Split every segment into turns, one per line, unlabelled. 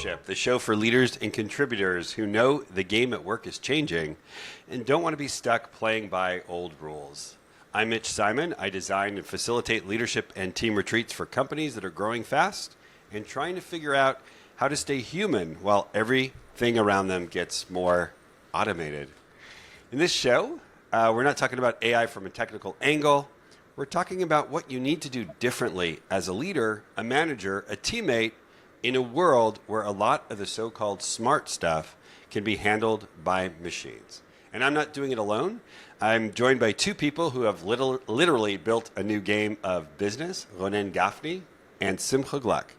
Entrepreneurship, the show for leaders and contributors who know the game at work is changing and don't want to be stuck playing by old rules. I'm Mitch Simon. I design and facilitate leadership and team retreats for companies that are growing fast and trying to figure out how to stay human while everything around them gets more automated. In this show, we're not talking about AI from a technical angle. We're talking about what you need to do differently as a leader, a manager, a teammate in a world where a lot of the so-called smart stuff can be handled by machines. And I'm not doing it alone. I'm joined by two people who have literally built a new game of business, Ronen Gafni and Simcha Gluck.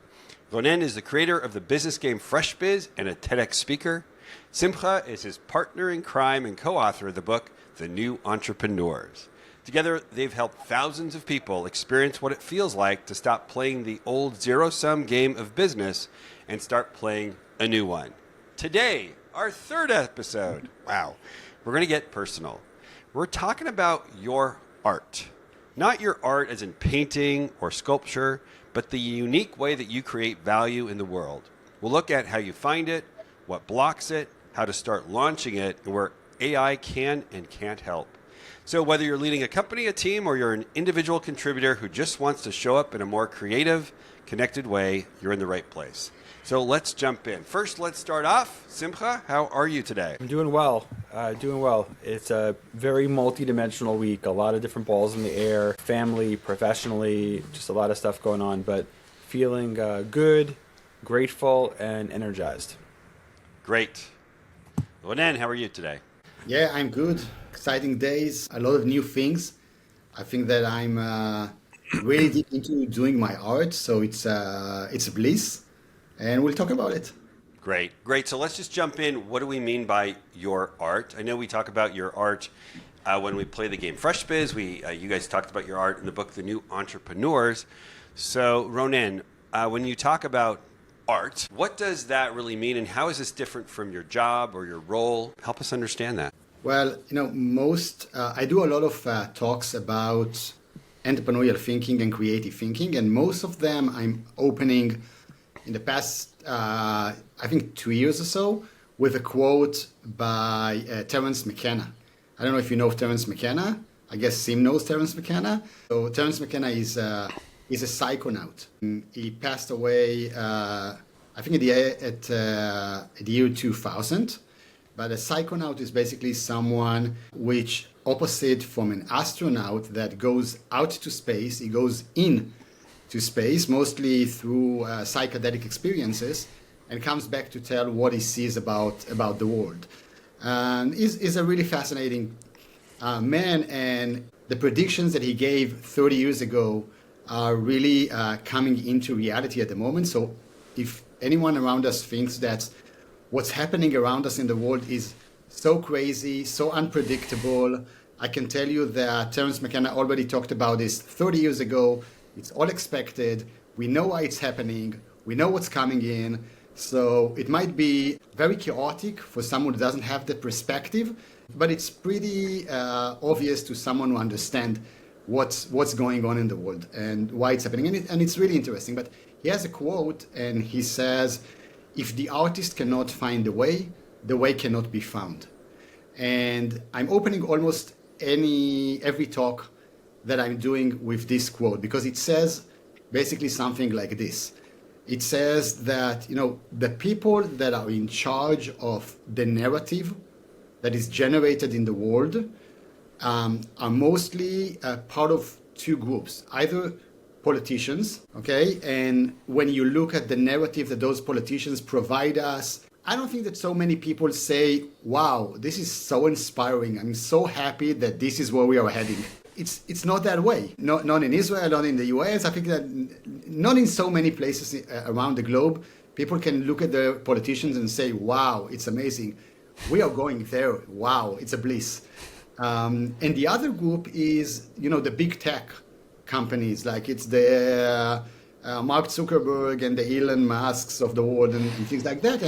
Ronen is the creator of the business game FreshBiz and a TEDx speaker. Simcha is his partner in crime and co-author of the book, The New Entrepreneurs. Together, they've helped thousands of people experience what it feels like to stop playing the old zero-sum game of business and start playing a new one. Today, our third episode. Wow. We're going to get personal. We're talking about your art. Not your art as in painting or sculpture, but the unique way that you create value in the world. We'll look at how you find it, what blocks it, how to start launching it, and where AI can and can't help. So whether you're leading a company, a team, or you're an individual contributor who just wants to show up in a more creative, connected way, you're in the right place. So let's jump in. First, let's start off. Simcha, how are you today?
I'm doing well. It's a very multi-dimensional week. A lot of different balls in the air, family, professionally, just a lot of stuff going on, but feeling good, grateful, and energized.
Great. Ronen, how are you today?
Yeah, I'm good. Exciting days, a lot of new things. I think that I'm really deep into doing my art, so it's a bliss, and we'll talk about it.
Great. So let's just jump in. What do we mean by your art? I know we talk about your art when we play the game FreshBiz. You guys talked about your art in the book, The New Entrepreneurs. So Ronen, when you talk about art, what does that really mean, and how is this different from your job or your role? Help us understand that.
Well, I do a lot of talks about entrepreneurial thinking and creative thinking, and most of them I'm opening in the past, I think 2 years or so, with a quote by Terence McKenna. I don't know if you know Terence McKenna. I guess Sim knows Terence McKenna. So Terence McKenna is a psychonaut. He passed away, I think at the year 2000. But a psychonaut is basically someone which opposite from an astronaut that goes out to space. He goes in to space, mostly through psychedelic experiences, and comes back to tell what he sees about the world. He's a really fascinating man, and the predictions that he gave 30 years ago are really coming into reality at the moment. So if anyone around us thinks that what's happening around us in the world is so crazy, so unpredictable, I can tell you that Terence McKenna already talked about this 30 years ago. It's all expected. We know why it's happening. We know what's coming in. So it might be very chaotic for someone who doesn't have the perspective, but it's pretty obvious to someone who understands what's going on in the world and why it's happening. And it's really interesting. But he has a quote, and he says, "If the artist cannot find the way cannot be found." And I'm opening almost every talk that I'm doing with this quote, because it says basically something like this. It says that, the people that are in charge of the narrative that is generated in the world are mostly part of two groups, either politicians, okay? And when you look at the narrative that those politicians provide us, I don't think that so many people say, wow, this is so inspiring. I'm so happy that this is where we are heading. It's not that way. Not in Israel, not in the US. I think that not in so many places around the globe, people can look at the politicians and say, wow, it's amazing. We are going there. Wow, it's a bliss. And the other group is, the big tech companies, like it's the Mark Zuckerberg and the Elon Musks of the world and things like that.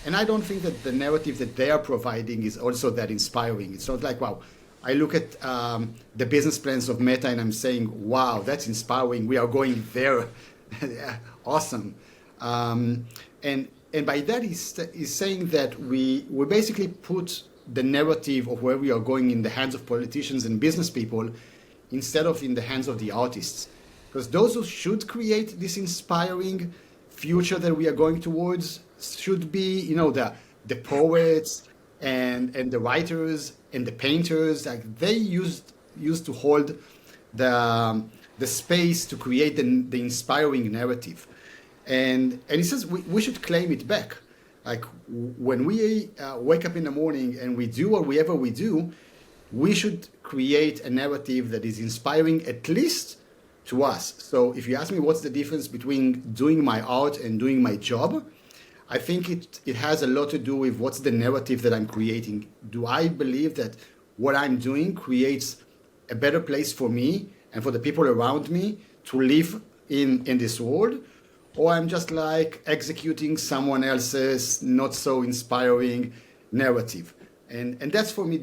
And I don't think that the narrative that they are providing is also that inspiring. It's not like, wow, I look at the business plans of Meta and I'm saying, wow, that's inspiring. We are going there. Awesome. And and by that he's saying that we basically put the narrative of where we are going in the hands of politicians and business people instead of in the hands of the artists. Because those who should create this inspiring future that we are going towards should be, the poets and the writers and the painters. Like they used to hold the space to create the inspiring narrative. And he says we should claim it back. Like when we wake up in the morning and we do whatever we do, we should create a narrative that is inspiring at least to us. So if you ask me what's the difference between doing my art and doing my job, I think it has a lot to do with what's the narrative that I'm creating. Do I believe that what I'm doing creates a better place for me and for the people around me to live in this world? Or I'm just like executing someone else's not so inspiring narrative. And that's for me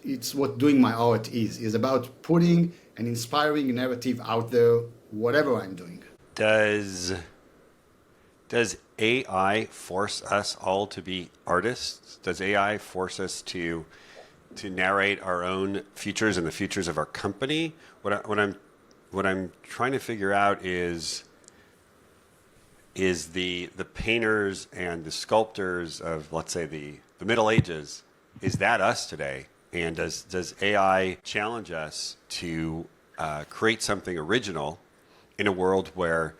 it's what doing my art is about putting an inspiring narrative out there, whatever I'm doing.
Does AI force us all to be artists? Does AI force us to narrate our own futures and the futures of our company? What I'm trying to figure out is the painters and the sculptors of, let's say, the Middle Ages, is that us today? And does AI challenge us to create something original in a world where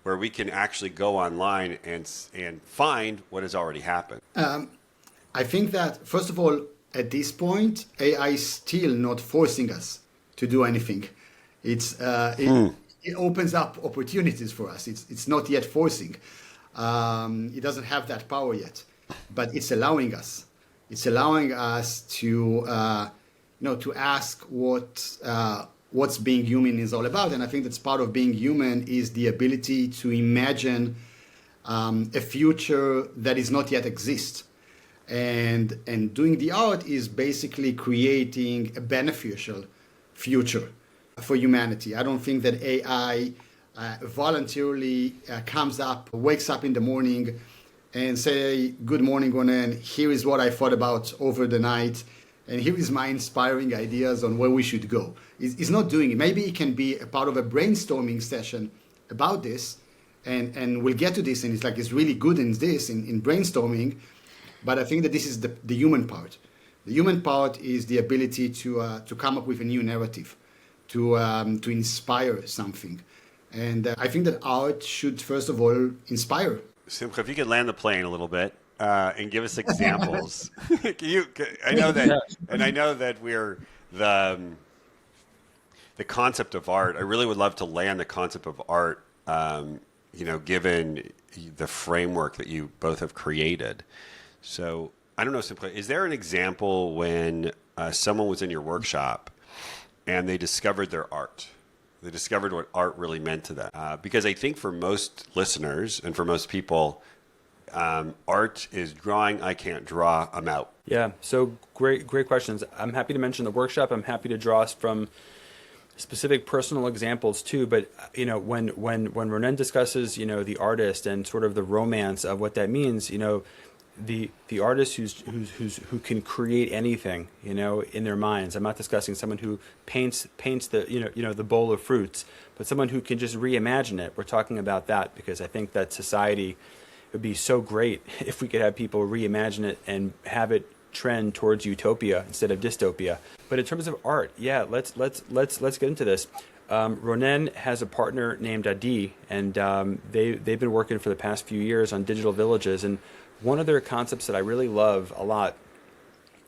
we can actually go online and find what has already happened?
I think that, first of all, at this point, AI is still not forcing us to do anything. It opens up opportunities for us. It's not yet forcing. It doesn't have that power yet, but it's allowing us. It's allowing us to ask what's being human is all about. And I think that's part of being human is the ability to imagine a future that is not yet exist. And doing the art is basically creating a beneficial future for humanity. I don't think that AI voluntarily wakes up in the morning and say, good morning, Ronen, here is what I thought about over the night, and here is my inspiring ideas on where we should go. It's not doing it. Maybe it can be a part of a brainstorming session about this, and we'll get to this, and it's really good in this, in brainstorming, but I think that this is the human part. The human part is the ability to come up with a new narrative, to inspire something. And I think that art should, first of all, inspire.
Simcha, if you could land the plane a little bit and give us examples. I know that we're the concept of art. I really would love to land the concept of art, given the framework that you both have created. So I don't know, Simcha, is there an example when someone was in your workshop and they discovered their art? They discovered what art really meant to them. Because I think for most listeners and for most people, art is drawing. I can't draw. I'm out.
Yeah. So great questions. I'm happy to mention the workshop. I'm happy to draw us from specific personal examples too. But when Ronen discusses the artist and sort of the romance of what that means, the artist who can create anything, in their minds. I'm not discussing someone who paints the the bowl of fruits, but someone who can just reimagine it. We're talking about that because I think that society would be so great if we could have people reimagine it and have it trend towards utopia instead of dystopia. But in terms of art, yeah, let's get into this. Ronen has a partner named Adi, and they've been working for the past few years on digital villages. And one of their concepts that I really love a lot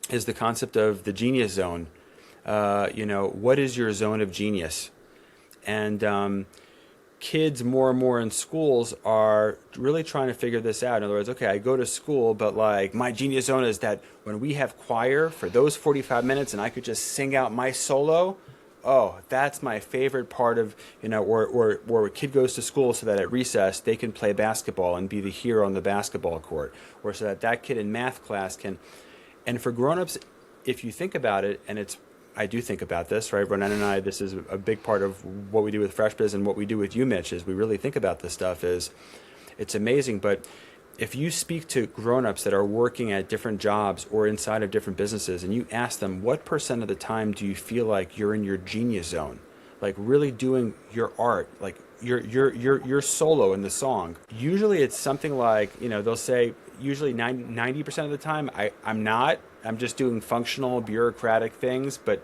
is the concept of the genius zone. What is your zone of genius? And kids more and more in schools are really trying to figure this out. In other words, okay, I go to school, but my genius zone is that when we have choir for those 45 minutes and I could just sing out my solo, oh, that's my favorite part of, or a kid goes to school so that at recess they can play basketball and be the hero on the basketball court, or so that kid in math class can. And for grown-ups, if you think about it, and I do think about this, right? Ronen and I, this is a big part of what we do with FreshBiz and what we do with you, Mitch, is we really think about this stuff it's amazing. But if you speak to grown-ups that are working at different jobs or inside of different businesses, and you ask them, what percent of the time do you feel like you're in your genius zone, like really doing your art, like your solo in the song? Usually it's something like, they'll say usually 90% of the time I'm not. I'm just doing functional bureaucratic things, but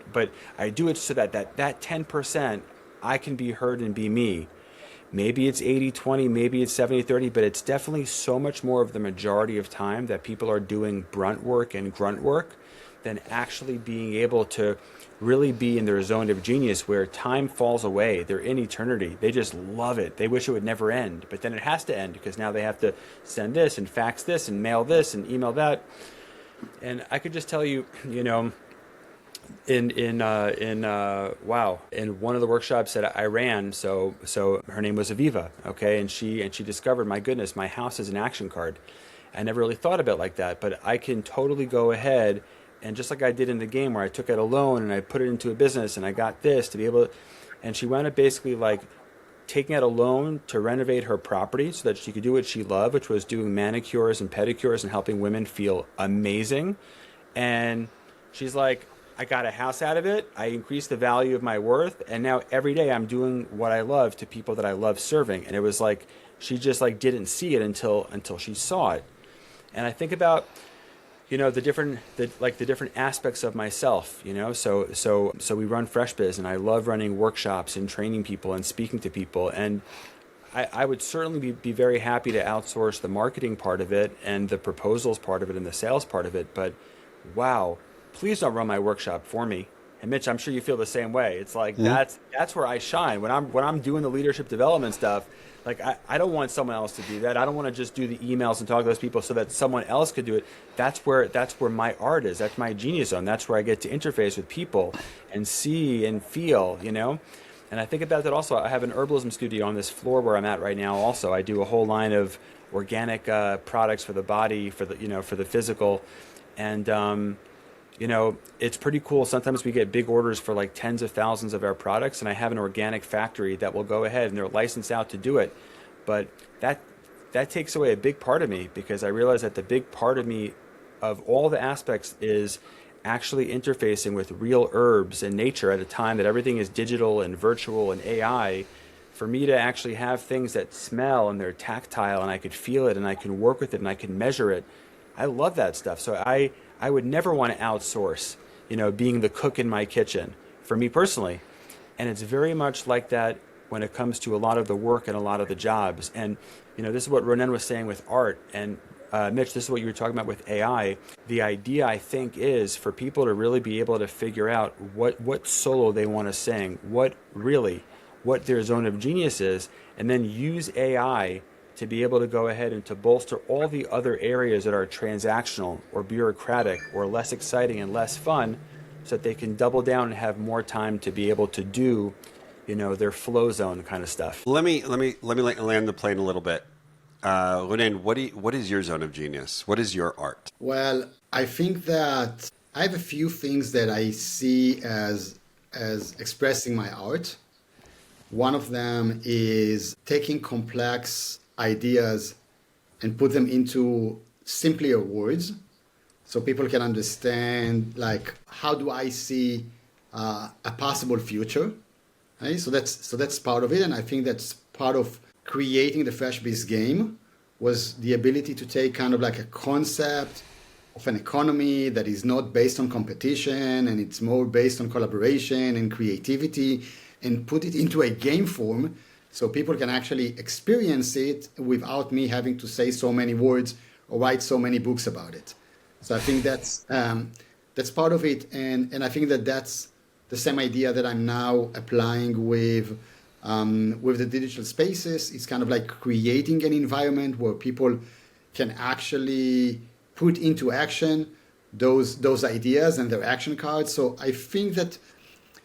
I do it so that 10% I can be heard and be me. Maybe it's 80-20, maybe it's 70-30, but it's definitely so much more of the majority of time that people are doing brunt work and grunt work than actually being able to really be in their zone of genius where time falls away. They're in eternity. They just love it. They wish it would never end, but then it has to end because now they have to send this and fax this and mail this and email that. And I could just tell you, in one of the workshops that I ran, so her name was Aviva, okay, and she discovered, my goodness, my house is an action card. I never really thought about it like that, but I can totally go ahead and just like I did in the game where I took out a loan and I put it into a business and I got this to be able to, and she wound up basically like taking out a loan to renovate her property so that she could do what she loved, which was doing manicures and pedicures and helping women feel amazing. And she's like, I got a house out of it. I increased the value of my worth. And now every day I'm doing what I love to people that I love serving. And it was like, she just like didn't see it until she saw it. And I think about, the different aspects of myself, so we run FreshBiz, and I love running workshops and training people and speaking to people. And I would certainly be very happy to outsource the marketing part of it and the proposals part of it and the sales part of it. But wow, please don't run my workshop for me. And Mitch, I'm sure you feel the same way. It's like, that's where I shine when I'm doing the leadership development stuff. Like I don't want someone else to do that. I don't want to just do the emails and talk to those people so that someone else could do it. That's where my art is. That's my genius zone. That's where I get to interface with people and see and feel, And I think about that also. I have an herbalism studio on this floor where I'm at right now. Also, I do a whole line of organic products for the body, for the physical, and it's pretty cool. Sometimes we get big orders for like tens of thousands of our products, and I have an organic factory that will go ahead and they're licensed out to do it. But that takes away a big part of me because I realize that the big part of me of all the aspects is actually interfacing with real herbs and nature at a time that everything is digital and virtual and AI. For me to actually have things that smell and they're tactile and I could feel it and I can work with it and I can measure it, I love that stuff. So I would never want to outsource, being the cook in my kitchen for me personally. And it's very much like that when it comes to a lot of the work and a lot of the jobs. And, this is what Ronen was saying with art. And Mitch, this is what you were talking about with AI. The idea, I think, is for people to really be able to figure out what solo they want to sing, what their zone of genius is, and then use AI to be able to go ahead and to bolster all the other areas that are transactional or bureaucratic or less exciting and less fun so that they can double down and have more time to be able to do, their flow zone kind of stuff.
Let me land the plane a little bit. Ronen, what is your zone of genius? What is your art?
Well, I think that I have a few things that I see as expressing my art. One of them is taking complex ideas and put them into simpler words so people can understand, like, how do I see a possible future, right? So that's part of it. And I think that's part of creating the FreshBiz game was the ability to take kind of like a concept of an economy that is not based on competition and it's more based on collaboration and creativity and put it into a game form so people can actually experience it without me having to say so many words or write so many books about it. So I think that's part of it, and I think that's the same idea that I'm now applying with the digital spaces. It's kind of like creating an environment where people can actually put into action those ideas and their action cards. So I think that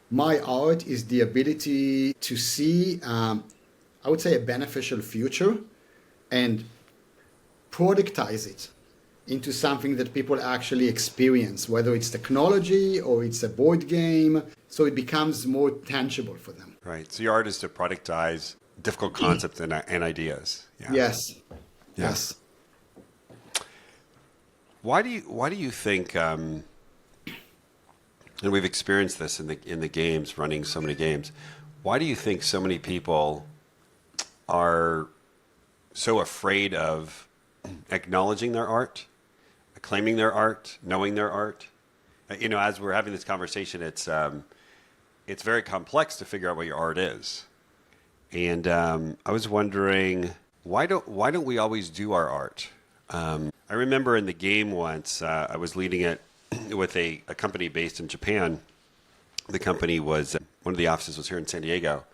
my art is the ability to see, I would say, a beneficial future and productize it into something that people actually experience, whether it's technology or it's a board game, so it becomes more tangible for them.
Right. So your art is to productize difficult concepts and ideas. Yeah.
Yes.
Yeah.
Yes.
Why do you think? And we've experienced this in the games, running so many games. Why do you think so many people are so afraid of acknowledging their art, claiming their art, knowing their art? As we're having this conversation, it's very complex to figure out what your art is. And I was wondering, why don't we always do our art? I remember in the game once, I was leading it with a company based in Japan. The company was, one of the offices was here in San Diego.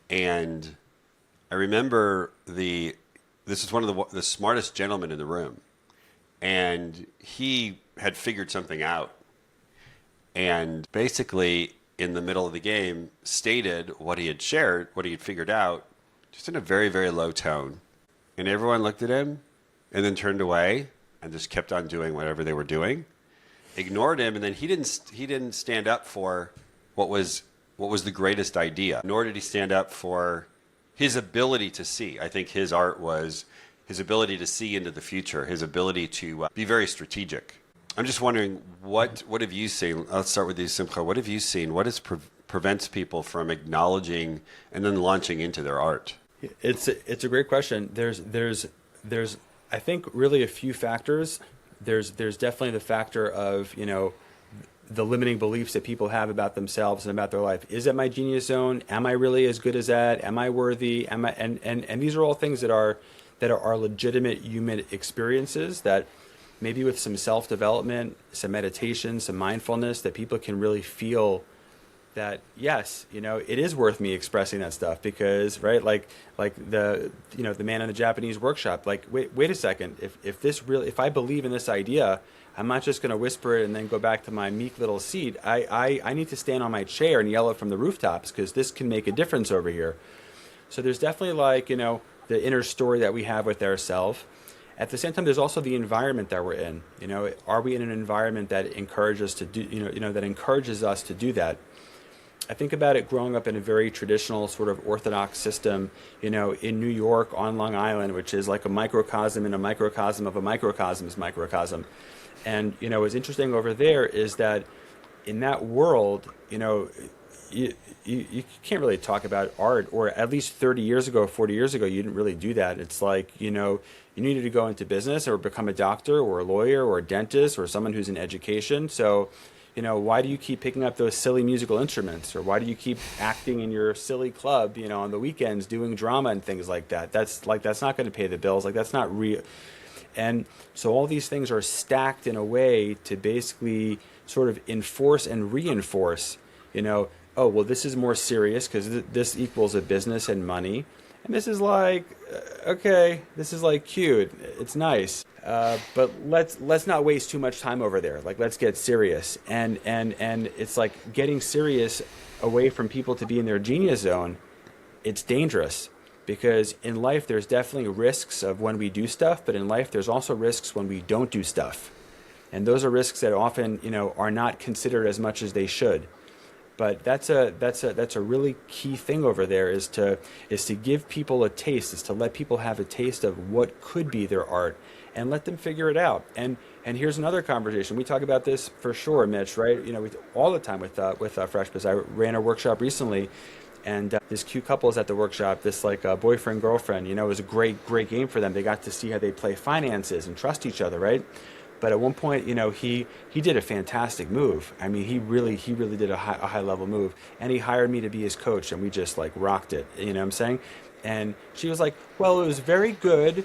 And I remember this is one of the smartest gentlemen in the room. And he had figured something out. And basically, in the middle of the game, stated what he had shared, what he had figured out, just in a very, very low tone. And everyone looked at him and then turned away and just kept on doing whatever they were doing, ignored him, and then he didn't stand up for what was the greatest idea, nor did he stand up for his ability to see. I think his art was his ability to see into the future, his ability to be very strategic. I'm just wondering, what have you seen? Let's start with you, Simcha. What have you seen? What prevents people from acknowledging and then launching into their art?
It's a great question. There's I think really a few factors. There's definitely the factor of, the limiting beliefs that people have about themselves and about their life. Is it my genius zone? Am I really as good as that? Am I worthy? And these are all things that are legitimate human experiences that maybe with some self-development, some meditation, some mindfulness, that people can really feel that, yes, it is worth me expressing that stuff, because, right, like the man in the Japanese workshop, like, wait a second, if I believe in this idea, I'm not just going to whisper it and then go back to my meek little seat. I need to stand on my chair and yell it from the rooftops, because this can make a difference over here. So there's definitely the inner story that we have with ourselves. At the same time, there's also the environment that we're in. Are we in an environment that encourages us to do that? I think about it growing up in a very traditional sort of Orthodox system, in New York on Long Island, which is like a microcosm and a microcosm of a microcosm's microcosm. And, what's interesting over there is that in that world, you can't really talk about art, or at least 30 years ago, 40 years ago, you didn't really do that. It's like, you needed to go into business or become a doctor or a lawyer or a dentist or someone who's in education. So, why do you keep picking up those silly musical instruments? Or why do you keep acting in your silly club, on the weekends, doing drama and things like that? That's not going to pay the bills. Like, that's not real. And so all these things are stacked in a way to basically sort of enforce and reinforce, oh, well, this is more serious because this equals a business and money. And this is like, okay, this is like cute. It's nice. But let's not waste too much time over there. Like, let's get serious. And it's like getting serious away from people to be in their genius zone. It's dangerous, because in life there's definitely risks of when we do stuff, but in life there's also risks when we don't do stuff. And those are risks that often, are not considered as much as they should. But that's a really key thing over there, is to give people a taste, is to let people have a taste of what could be their art and let them figure it out. And here's another conversation. We talk about this for sure, Mitch, right? All the time with FreshBiz. I ran a workshop recently, and this cute couple is at the workshop, this boyfriend, girlfriend, it was a great game for them. They got to see how they play finances and trust each other, right? But at one point, he did a fantastic move. I mean, he really did a high level move, and he hired me to be his coach, and we just rocked it. You know what I'm saying? And she was like, "Well, it was very good,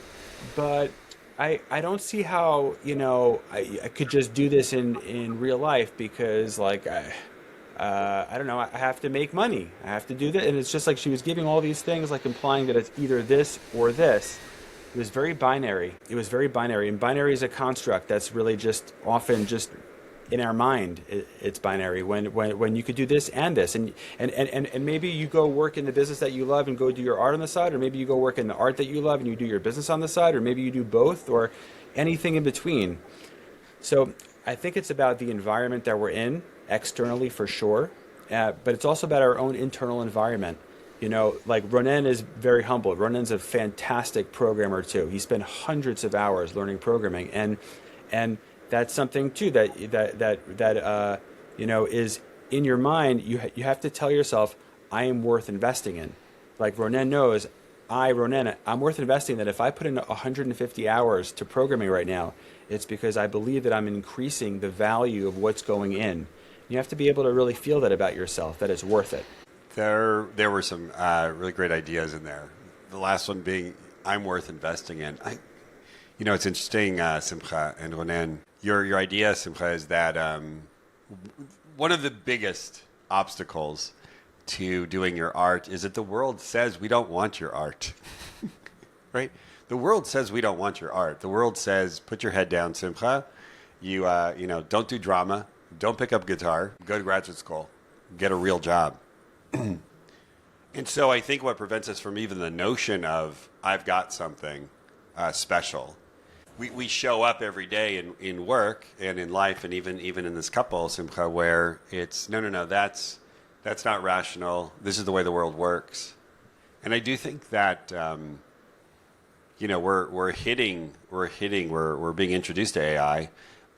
but I don't see how I could just do this in real life, because I don't know, I have to make money, I have to do that." And it's just like she was giving all these things, implying that it's either this or this. It was very binary. And binary is a construct that's really just often just in our mind. It's binary when you could do this and this, and maybe you go work in the business that you love and go do your art on the side, or maybe you go work in the art that you love and you do your business on the side, or maybe you do both, or anything in between. So I think it's about the environment that we're in externally, for sure, but it's also about our own internal environment. Like Ronen is very humble. Ronen's a fantastic programmer too. He spent hundreds of hours learning programming, and that's something too that is in your mind. You have to tell yourself, I am worth investing in. Like Ronen knows, I'm worth investing. That if I put in 150 hours to programming right now, it's because I believe that I'm increasing the value of what's going in. You have to be able to really feel that about yourself, that it's worth it.
There were some really great ideas in there. The last one being, I'm worth investing in. It's interesting, Simcha and Ronen. Your idea, Simcha, is that one of the biggest obstacles to doing your art is that the world says we don't want your art, right? The world says we don't want your art. The world says, put your head down, Simcha. You don't do drama. Don't pick up guitar. Go to graduate school. Get a real job. And so I think what prevents us from even the notion of I've got something special. We show up every day in work and in life and even in this couple, Simcha, where it's no, that's not rational. This is the way the world works. And I do think that we're being introduced to AI,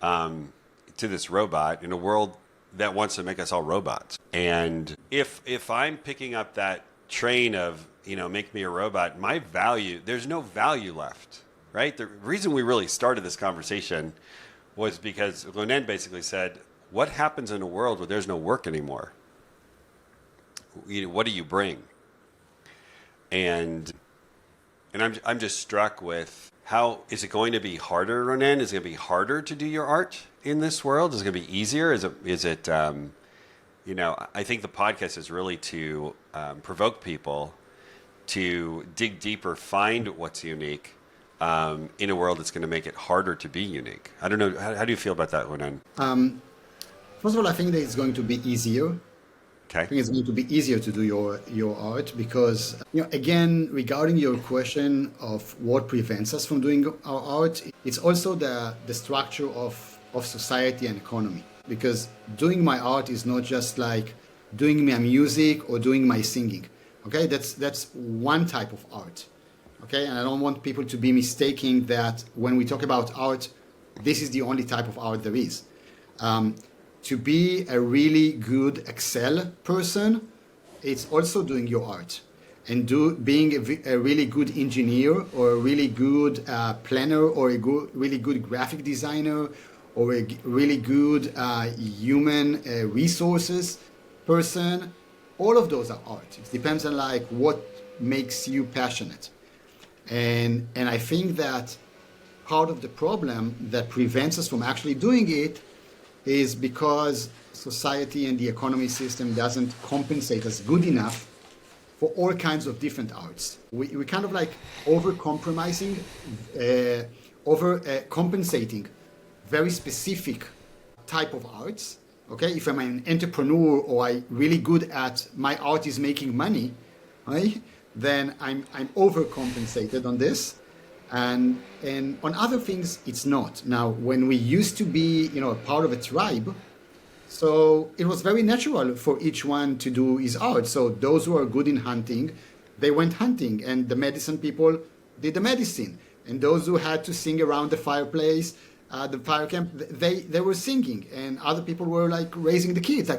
to this robot in a world that wants to make us all robots. And if I'm picking up that train of, make me a robot, my value, there's no value left, right? The reason we really started this conversation was because Ronen basically said, what happens in a world where there's no work anymore? What do you bring? And I'm just struck with how is it going to be harder, Ronen? Is it going to be harder to do your art in this world? Is it going to be easier? Is it I think the podcast is really to provoke people to dig deeper, find what's unique in a world that's going to make it harder to be unique. I don't know. How do you feel about that, Ronen?
First of all, I think that it's going to be easier.
Okay.
I think it's going to be easier to do your art because, again, regarding your question of what prevents us from doing our art, it's also the structure of society and economy. Because doing my art is not just like doing my music or doing my singing. Okay, that's one type of art. Okay, and I don't want people to be mistaking that when we talk about art, this is the only type of art there is. To be a really good Excel person, it's also doing your art. And being a really good engineer or a really good planner or a really good graphic designer or a really good human resources person, all of those are art. It depends on what makes you passionate. And I think that part of the problem that prevents us from actually doing it is because society and the economy system doesn't compensate us good enough for all kinds of different arts. We kind of over-compromising, over-compensating very specific type of arts. Okay, if I'm an entrepreneur or I'm really good at my art is making money, right? Then I'm overcompensated on this. And on other things, it's not. Now, when we used to be, part of a tribe, so it was very natural for each one to do his art. So those who are good in hunting, they went hunting, and the medicine people did the medicine. And those who had to sing around the fireplace, the fire camp, they were singing, and other people were raising the kids.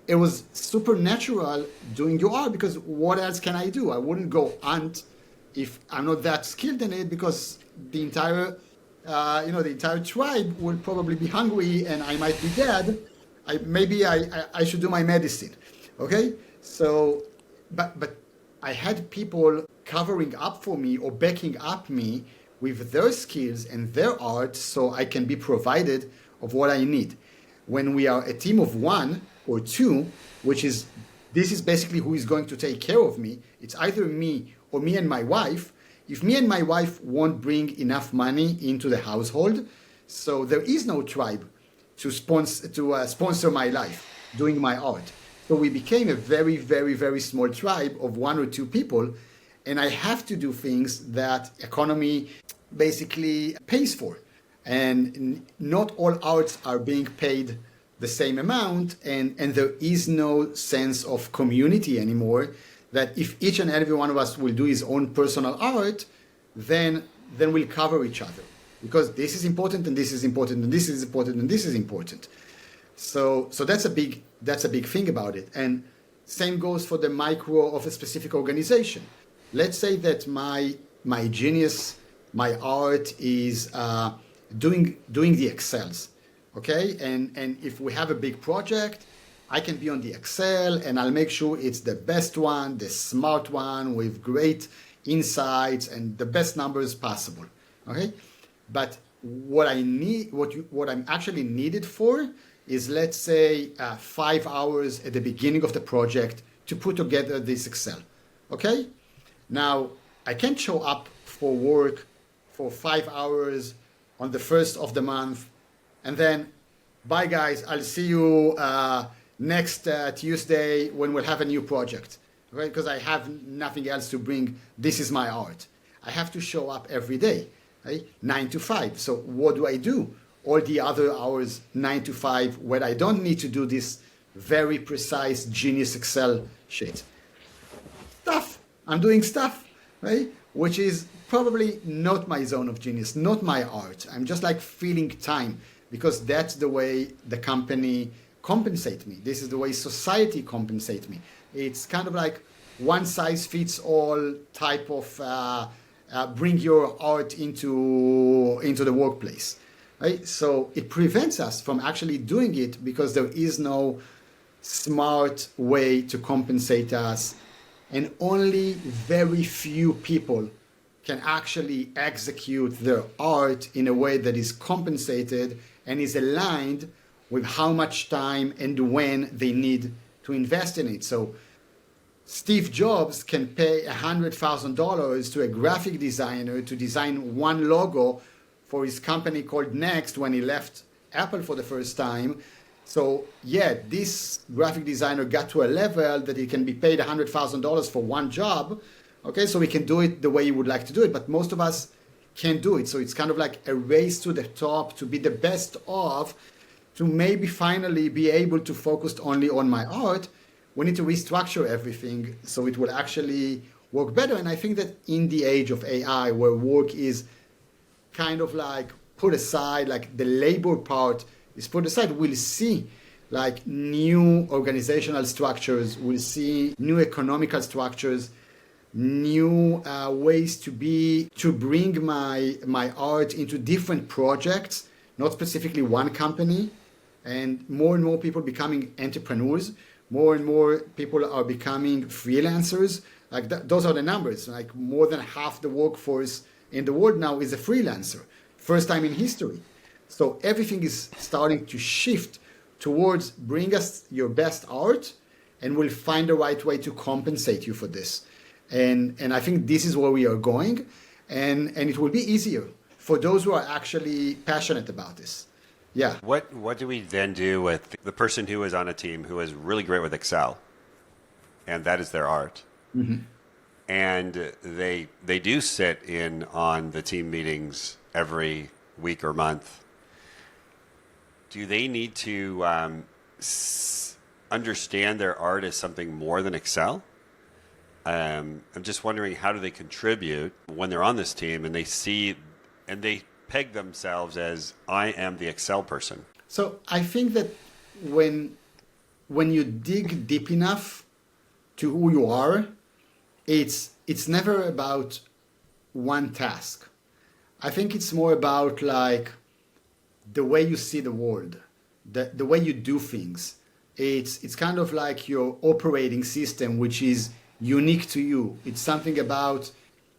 It was super natural doing your art because what else can I do? I wouldn't go hunt if I'm not that skilled in it, because the entire tribe will probably be hungry and I might be dead. Maybe I should do my medicine, okay? So, but I had people covering up for me or backing up me with their skills and their art, so I can be provided of what I need. When we are a team of one or two, this is basically who is going to take care of me. It's either me or me and my wife. If me and my wife won't bring enough money into the household, so there is no tribe to sponsor my life doing my art. So we became a very, very, very small tribe of one or two people, and I have to do things that economy basically pays for. And not all arts are being paid the same amount, and there is no sense of community anymore. that if each and every one of us will do his own personal art, then we'll cover each other, because this is important and this is important and this is important and this is important. So that's a big thing about it. And same goes for the micro of a specific organization. Let's say that my genius, my art is doing the Excels, okay? And if we have a big project, I can be on the Excel and I'll make sure it's the best one, the smart one with great insights and the best numbers possible, okay? But what I'm actually needed for is, let's say, 5 hours at the beginning of the project to put together this Excel, okay? Now, I can't show up for work for 5 hours on the first of the month and then, bye guys, I'll see you next Tuesday when we'll have a new project, right? Because I have nothing else to bring. This is my art. I have to show up every day, right? 9 to 5. So what do? All the other hours, 9 to 5, where I don't need to do this very precise genius Excel sheet. I'm doing stuff, right? Which is probably not my zone of genius, not my art. I'm just like filling time, because that's the way the company compensate me. This is the way society compensate me. It's kind of like one size fits all type of bring your art into the workplace, right? So it prevents us from actually doing it, because there is no smart way to compensate us, and only very few people can actually execute their art in a way that is compensated and is aligned with how much time and when they need to invest in it. So Steve Jobs can pay $100,000 to a graphic designer to design one logo for his company called Next when he left Apple for the first time. So yeah, this graphic designer got to a level that he can be paid $100,000 for one job. Okay, so we can do it the way you would like to do it, but most of us can't do it. So it's kind of like a race to the top to be the best of, to maybe finally be able to focus only on my art. We need to restructure everything so it will actually work better. And I think that in the age of AI, where work is kind of like put aside, like the labor part is put aside, we'll see like new organizational structures, we'll see new economical structures, new ways to bring my art into different projects, not specifically one company, and more people becoming entrepreneurs. More and more people are becoming freelancers. Like those are the numbers. Like more than half the workforce in the world now is a freelancer. First time in history. So everything is starting to shift towards bring us your best art, and we'll find the right way to compensate you for this. And I think this is where we are going, and it will be easier for those who are actually passionate about this. Yeah.
What do we then do with the person who is on a team who is really great with Excel, and that is their art,
Mm-hmm.
and they do sit in on the team meetings every week or month? Do they need to understand their art as something more than Excel? I'm just wondering, how do they contribute when they're on this team and they peg themselves as, I am the Excel person?
So I think that when you dig deep enough to who you are, it's never about one task. I think it's more about like the way you see the world, the way you do things. It's kind of like your operating system, which is unique to you. It's something about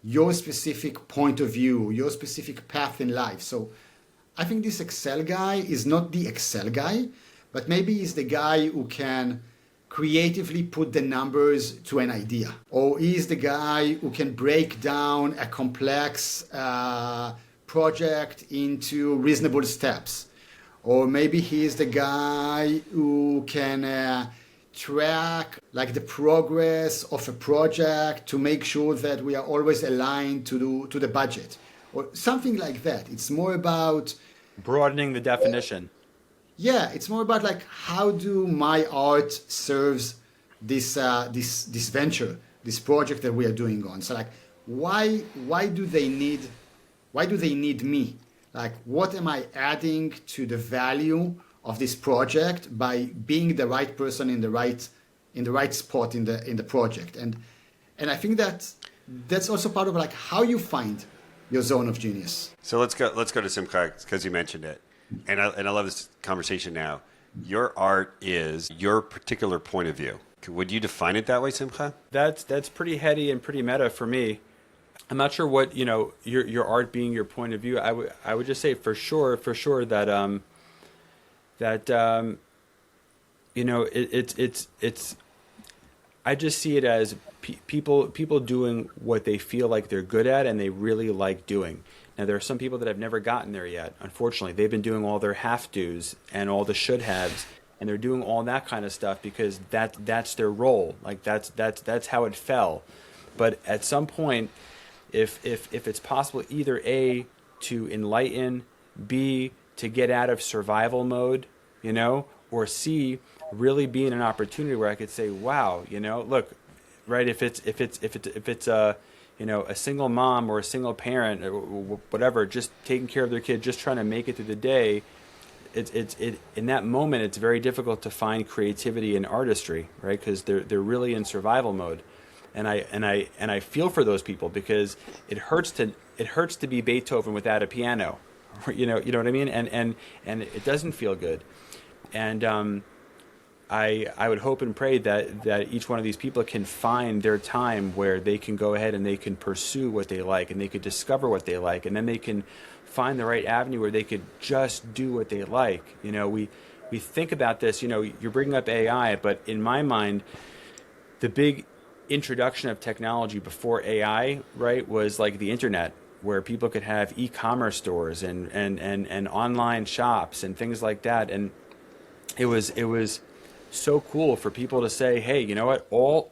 your specific point of view, your specific path in life. So I think this Excel guy is not the Excel guy, but maybe he's the guy who can creatively put the numbers to an idea. Or he's the guy who can break down a complex project into reasonable steps. Or maybe he's the guy who can track like the progress of a project to make sure that we are always aligned to the budget or something like that. It's more about
broadening the definition.
Yeah, it's more about like, how do my art serves this venture, this project that we are doing on. So like, why do they need me? Like, what am I adding to the value of this project by being the right person in the right spot in the project? And I think that's also part of like how you find your zone of genius.
So let's go to Simcha, because you mentioned it, and I love this conversation now. Your art is your particular point of view. Would you define it that way, Simcha?
That's pretty heady and pretty meta for me. I'm not sure what, your art being your point of view. I would just say for sure that it's I just see it as people doing what they feel like they're good at and they really like doing. Now, there are some people that have never gotten there yet. Unfortunately, they've been doing all their have-dos and all the should-haves, and they're doing all that kind of stuff because that's their role. Like that's how it fell. But at some point, if it's possible, either A, to enlighten, B, to get out of survival mode, or C, really be in an opportunity where I could say, wow, look, right? If it's a single mom or a single parent or whatever, just taking care of their kid, just trying to make it through the day, it in that moment, it's very difficult to find creativity and artistry, right? Because they're really in survival mode. And I feel for those people because it hurts to be Beethoven without a piano, you know what I mean? And it doesn't feel good. And I would hope and pray that each one of these people can find their time where they can go ahead and they can pursue what they like and they could discover what they like, and then they can find the right avenue where they could just do what they like. We think about this, you're bringing up AI, but in my mind, the big introduction of technology before AI, right, was like the internet, where people could have e-commerce stores and online shops and things like that. And it was so cool for people to say, hey, you know what, all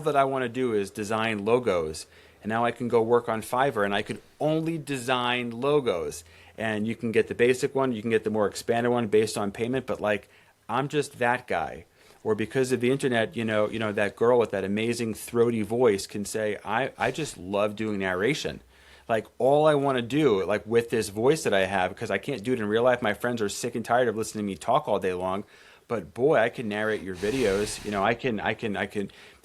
that I want to do is design logos, and now I can go work on Fiverr and I could only design logos, and you can get the basic one, you can get the more expanded one based on payment, but like I'm just that guy. Or because of the internet, that girl with that amazing throaty voice can say, I just love doing narration. Like all I want to do, like with this voice that I have, because I can't do it in real life. My friends are sick and tired of listening to me talk all day long. But boy, I can narrate your videos. I can,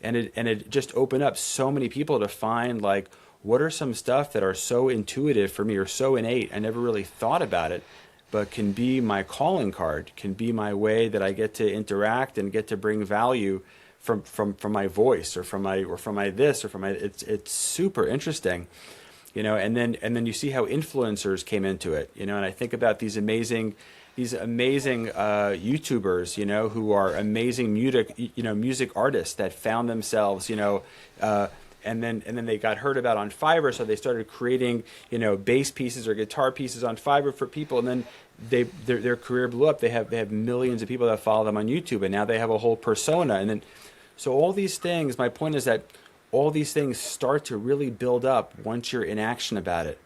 and it just opened up so many people to find like what are some stuff that are so intuitive for me or so innate. I never really thought about it, but can be my calling card, can be my way that I get to interact and get to bring value from my voice or from my this or from my. It's super interesting, And then you see how influencers came into it, And I think about these amazing YouTubers, who are amazing music artists that found themselves, and then they got heard about on Fiverr, so they started creating, bass pieces or guitar pieces on Fiverr for people, and then their career blew up. They have millions of people that follow them on YouTube, and now they have a whole persona. And then, so all these things, my point is that all these things start to really build up once you're in action about it.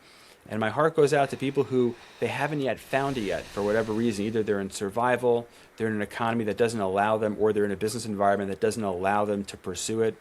And my heart goes out to people who they haven't yet found it yet for whatever reason. Either they're in survival, they're in an economy that doesn't allow them, or they're in a business environment that doesn't allow them to pursue it.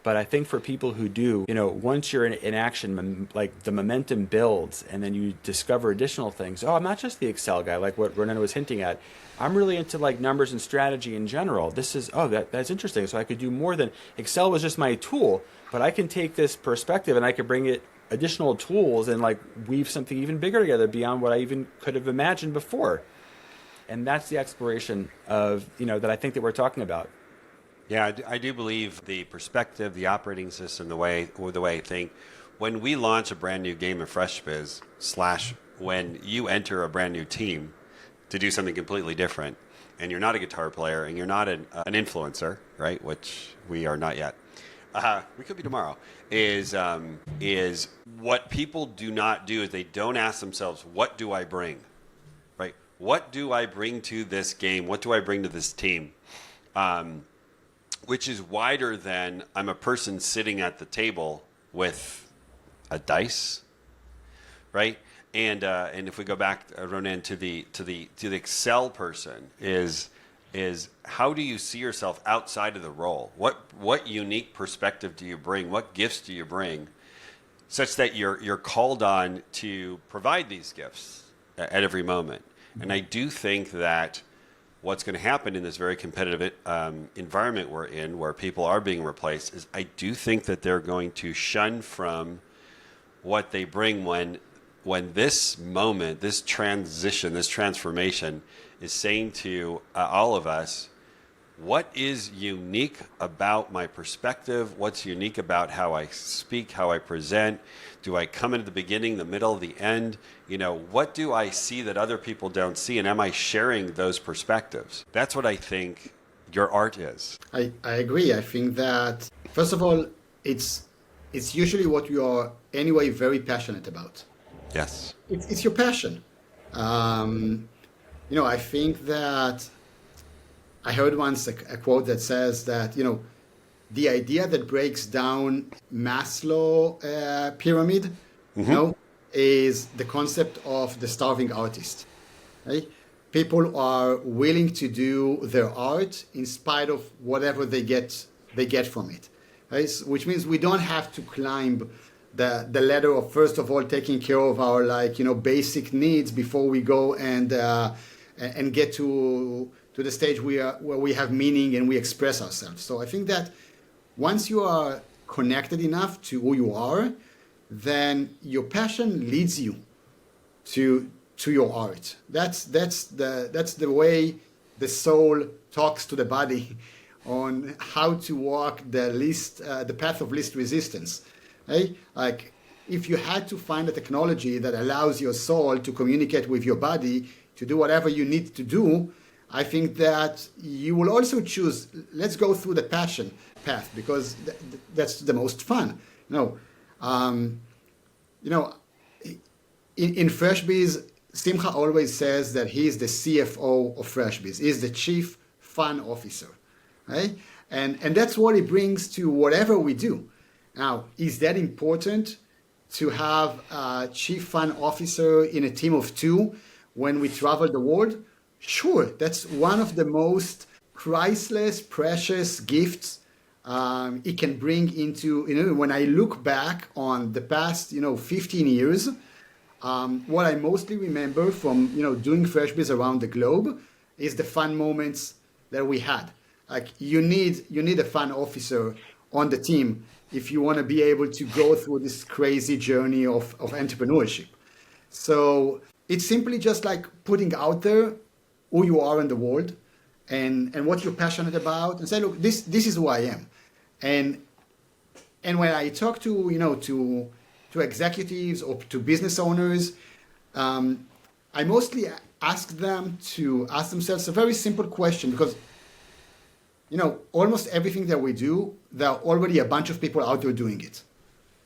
But I think for people who do, once you're in action, like the momentum builds, and then you discover additional things. Oh, I'm not just the Excel guy, like what Ronen was hinting at. I'm really into like numbers and strategy in general. This is, that's interesting. So I could do more than Excel was just my tool, but I can take this perspective and I could bring it additional tools and like weave something even bigger together beyond what I even could have imagined before. And that's the exploration of, that I think that we're talking about.
Yeah, I do believe the perspective, the operating system, the way I think. When we launch a brand new game of FreshBiz / when you enter a brand new team to do something completely different, and you're not a guitar player and you're not an influencer, right? Which we are not yet. We could be tomorrow. Is what people do not do is they don't ask themselves, what do I bring, right? What do I bring to this game? What do I bring to this team? Which is wider than I'm a person sitting at the table with a dice, right? And if we go back, Ronen, to the Excel person, is is how do you see yourself outside of the role? What unique perspective do you bring? What gifts do you bring such that you're called on to provide these gifts at every moment? And I do think that what's going to happen in this very competitive environment we're in, where people are being replaced, is I do think that they're going to shun from what they bring when this moment, this transition, this transformation is saying to all of us, what is unique about my perspective? What's unique about how I speak, how I present? Do I come into the beginning, the middle, the end? What do I see that other people don't see? And am I sharing those perspectives? That's what I think your art is.
I agree. I think that, first of all, it's usually what you are anyway very passionate about.
Yes.
It's your passion. I think that I heard once a quote that says that, the idea that breaks down Maslow pyramid, is the concept of the starving artist. Right? People are willing to do their art in spite of whatever they get from it. Right? Which means we don't have to climb the ladder of, first of all, taking care of our basic needs before we go and get to the stage where we have meaning and we express ourselves. So I think that once you are connected enough to who you are, then your passion leads you to your art. That's the way the soul talks to the body on how to walk the path of least resistance. Right? Like, if you had to find a technology that allows your soul to communicate with your body to do whatever you need to do, I think that you will also choose, let's go through the passion path, because that's the most fun. In FreshBiz, Simcha always says that he's the CFO of FreshBiz. He's the chief fun officer, right? And that's what he brings to whatever we do. Now, is that important to have a chief fun officer in a team of 2 when we travel the world? Sure, that's one of the most priceless, precious gifts it can bring into, when I look back on the past, 15 years, what I mostly remember from, doing FreshBiz around the globe is the fun moments that we had. Like, you need a fun officer on the team if you want to be able to go through this crazy journey of entrepreneurship. So it's simply just like putting out there who you are in the world and what you're passionate about, and say, look, this is who I am. And when I talk to executives or to business owners, I mostly ask them to ask themselves a very simple question, because almost everything that we do, there are already a bunch of people out there doing it.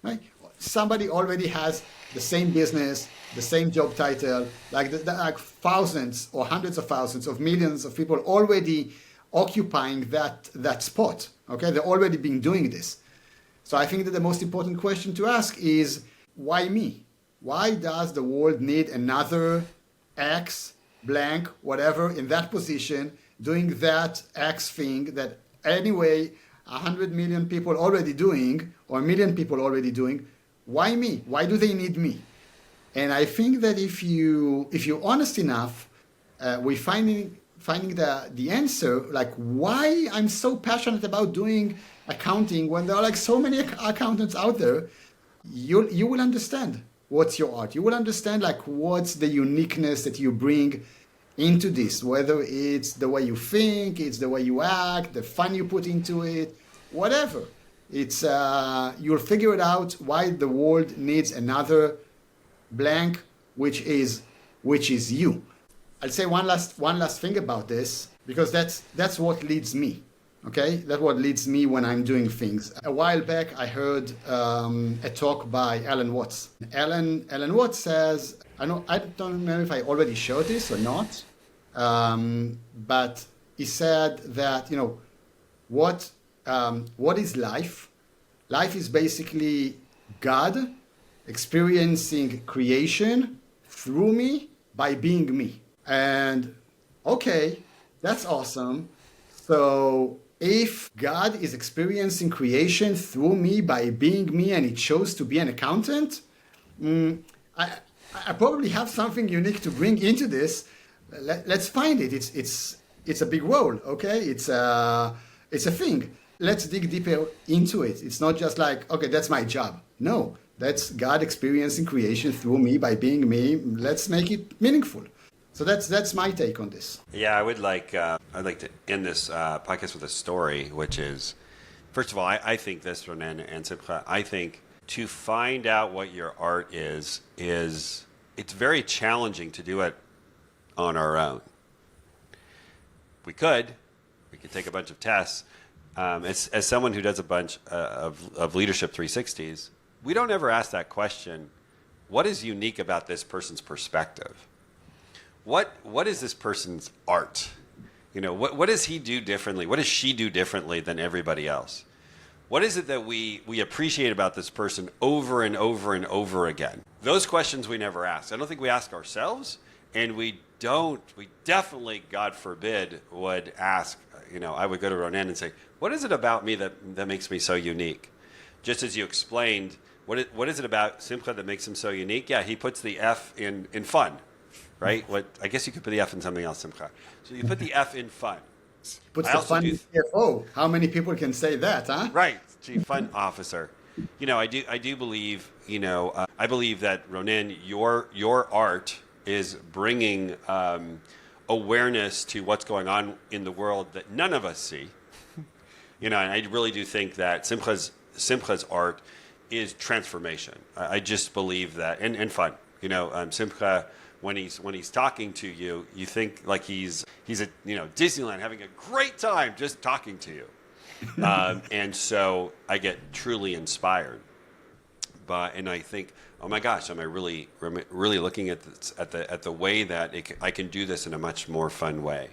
Right? Somebody already has the same business, the same job title, like thousands or hundreds of thousands of millions of people already occupying that spot. Okay, they're already been doing this. So I think that the most important question to ask is, why me? Why does the world need another X, blank, whatever, in that position, doing that X thing that anyway 100 million people already doing, or a million people already doing? Why me? Why do they need me? And I think that if you're honest enough, we're finding the answer, like why I'm so passionate about doing accounting when there are so many accountants out there. You will understand what's your art. You will understand what's the uniqueness that you bring into this, whether it's the way you think, it's the way you act, the fun you put into it, whatever. It's you'll figure it out why the world needs another blank, which is you. I'll say one last thing about this, because that's what leads me. Okay, that's what leads me when I'm doing things. A while back, I heard a talk by Alan Watts. Alan Watts says, I don't know if I already showed this or not, but he said that what is life? Life is basically God experiencing creation through me by being me. And okay, That's awesome. So if God is experiencing creation through me by being me and he chose to be an accountant, I, I probably have something unique to bring into this. Let's find it. It's a big role, okay? It's a thing. Let's dig deeper into it. It's not just like, okay, that's my job. No, that's God experiencing creation through me by being me. Let's make it meaningful. So that's my take on this.
Yeah, I'd like to end this podcast with a story, which is, first of all, I think this, Ronen and Simcha, I think to find out what your art is it's very challenging to do it on our own. We could take a bunch of tests. As someone who does a bunch of leadership 360s, we don't ever ask that question, what is unique about this person's perspective? What is this person's art? You know, what does he do differently? What does she do differently than everybody else? What is it that we appreciate about this person over and over and over again? Those questions we never ask. I don't think we ask ourselves, and we definitely, God forbid, would ask, you know, I would go to Ronen and say, what is it about me that makes me so unique? Just as you explained, what is it about Simcha that makes him so unique? Yeah, he puts the F in fun, right? I guess you could put the F in something else, Simcha. So you put the F in fun.
Puts the fun in CFO. How many people can say that, huh?
Right, Chief Fund Officer. You know, I do believe, you know, I believe that, Ronen, your art is bringing awareness to what's going on in the world that none of us see. You know, and I really do think that Simcha's art is transformation. I just believe that, and fun. You know, Simcha, when he's talking to you, you think like he's at, you know, Disneyland having a great time just talking to you. And so I get truly inspired. And I think, oh my gosh, am I really looking at the way that I can do this in a much more fun way?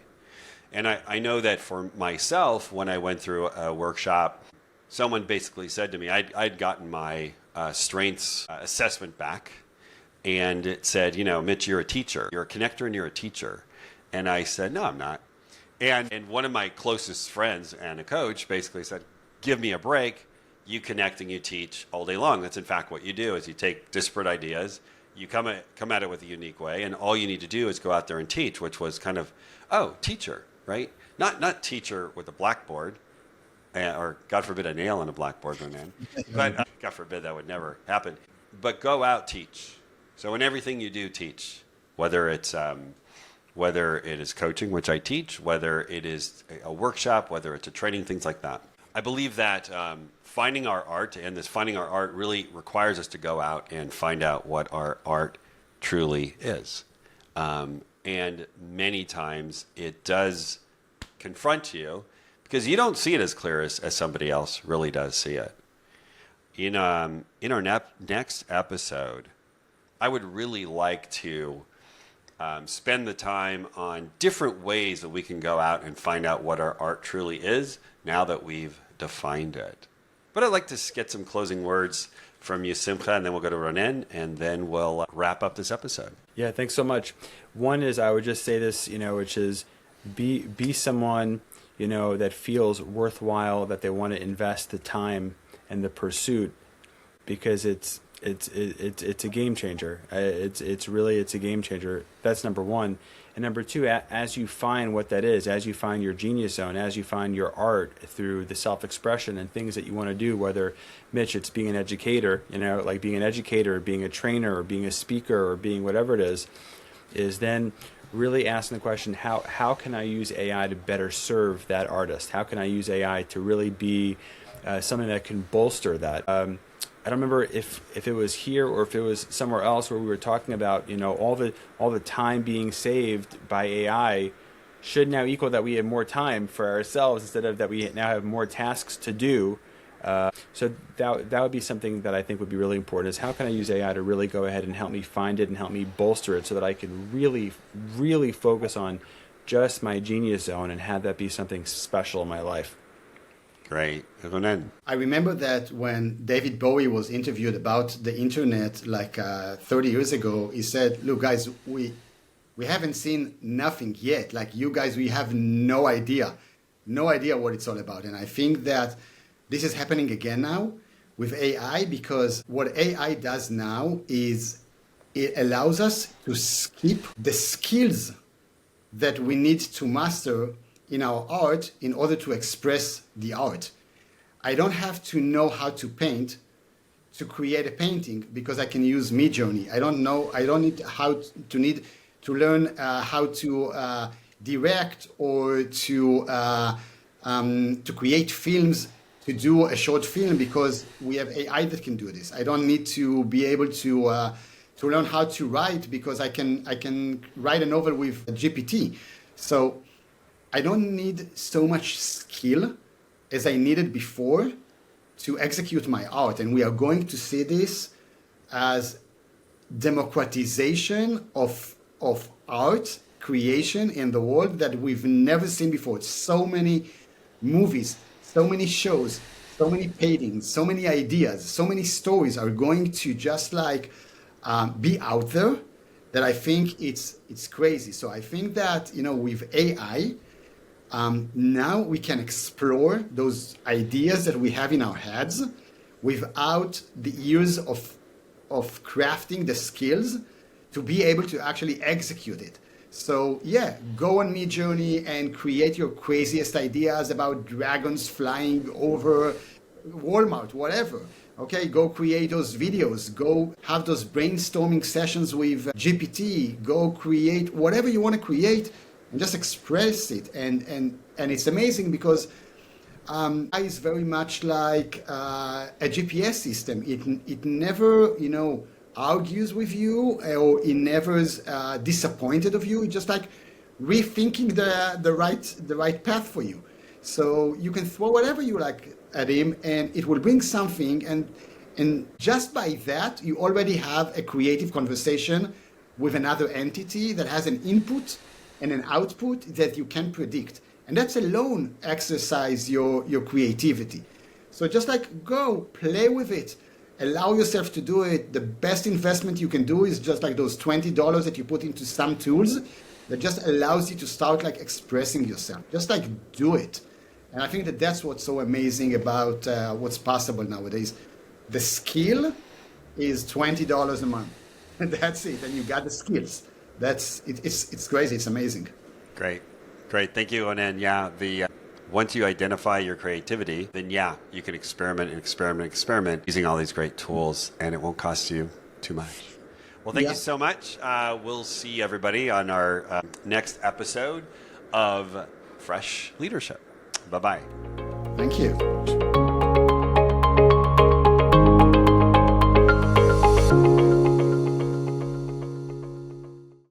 And I know that for myself, when I went through a workshop, someone basically said to me, I'd gotten my strengths assessment back, and it said, you know, Mitch, you're a teacher. You're a connector and you're a teacher. And I said, no, I'm not. And one of my closest friends and a coach basically said, give me a break. You connect and you teach all day long. That's in fact what you do, is you take disparate ideas, you come at it with a unique way, and all you need to do is go out there and teach, which was kind of, oh, teacher, right? Not teacher with a blackboard, or God forbid a nail on a blackboard, man. But God forbid that would never happen. But go out, teach. So in everything you do, teach. Whether it is coaching, which I teach, whether it is a workshop, whether it's a training, things like that. I believe that finding our art, and this finding our art really requires us to go out and find out what our art truly is. And many times it does confront you because you don't see it as clear as somebody else really does see it. In our next episode, I would really like to spend the time on different ways that we can go out and find out what our art truly is now that we've defined it. But I'd like to get some closing words from you, Simcha, and then we'll go to Ronen, and then we'll wrap up this episode.
Yeah, thanks so much. One is, I would just say this, you know, which is be someone, you know, that feels worthwhile, that they want to invest the time and the pursuit, because it's a game changer. It's a game changer. That's number one. And number two, as you find what that is, as you find your genius zone, as you find your art through the self-expression and things that you want to do, whether, Mitch, it's being an educator, you know, like being an educator, or being a trainer, or being a speaker, or being whatever it is then really asking the question, how can I use AI to better serve that artist? How can I use AI to really be something that can bolster that? I don't remember if it was here or if it was somewhere else where we were talking about, you know, all the time being saved by AI should now equal that we have more time for ourselves instead of that we now have more tasks to do. So that would be something that I think would be really important, is how can I use AI to really go ahead and help me find it and help me bolster it so that I can really, really focus on just my genius zone and have that be something special in my life.
Great. Ronen.
I remember that when David Bowie was interviewed about the internet like 30 years ago, he said, look, guys, we we haven't seen nothing yet. Like you guys, we have no idea what it's all about. And I think that this is happening again now with AI, because what AI does now is it allows us to skip the skills that we need to master in our art in order to express the art. I don't have to know how to paint to create a painting because I can use Midjourney. I don't need to learn how to direct or to create films, to do a short film, because we have AI that can do this. I don't need to be able to learn how to write because I can write a novel with GPT. So I don't need so much skill as I needed before to execute my art. And we are going to see this as democratization of art creation in the world that we've never seen before. So many movies, so many shows, so many paintings, so many ideas, so many stories are going to just like be out there, that I think it's crazy. So I think that, with AI, now we can explore those ideas that we have in our heads without the years of crafting the skills to be able to actually execute it. So yeah, go on Midjourney and create your craziest ideas about dragons flying over Walmart, whatever. Okay, go create those videos, go have those brainstorming sessions with GPT, go create whatever you want to create and just express it. And it's amazing because AI is very much like a GPS system. It never, argues with you, or it never is disappointed of you. It's just like rethinking the right path for you. So you can throw whatever you like at him and it will bring something, and just by that you already have a creative conversation with another entity that has an input and an output that you can predict, and that's alone exercise your creativity. So just like go play with it, allow yourself to do it. The best investment you can do is just like those $20 that you put into some tools that just allows you to start like expressing yourself. Just like do it. And I think that that's what's so amazing about what's possible nowadays. The skill is $20 a month. That's it. And you got the skills. It's crazy. It's amazing.
Great. Thank you, Ronen. Yeah, once you identify your creativity, then you can experiment using all these great tools, and it won't cost you too much. Well, thank you so much. We'll see everybody on our next episode of Fresh Leadership. Bye-bye.
Thank you.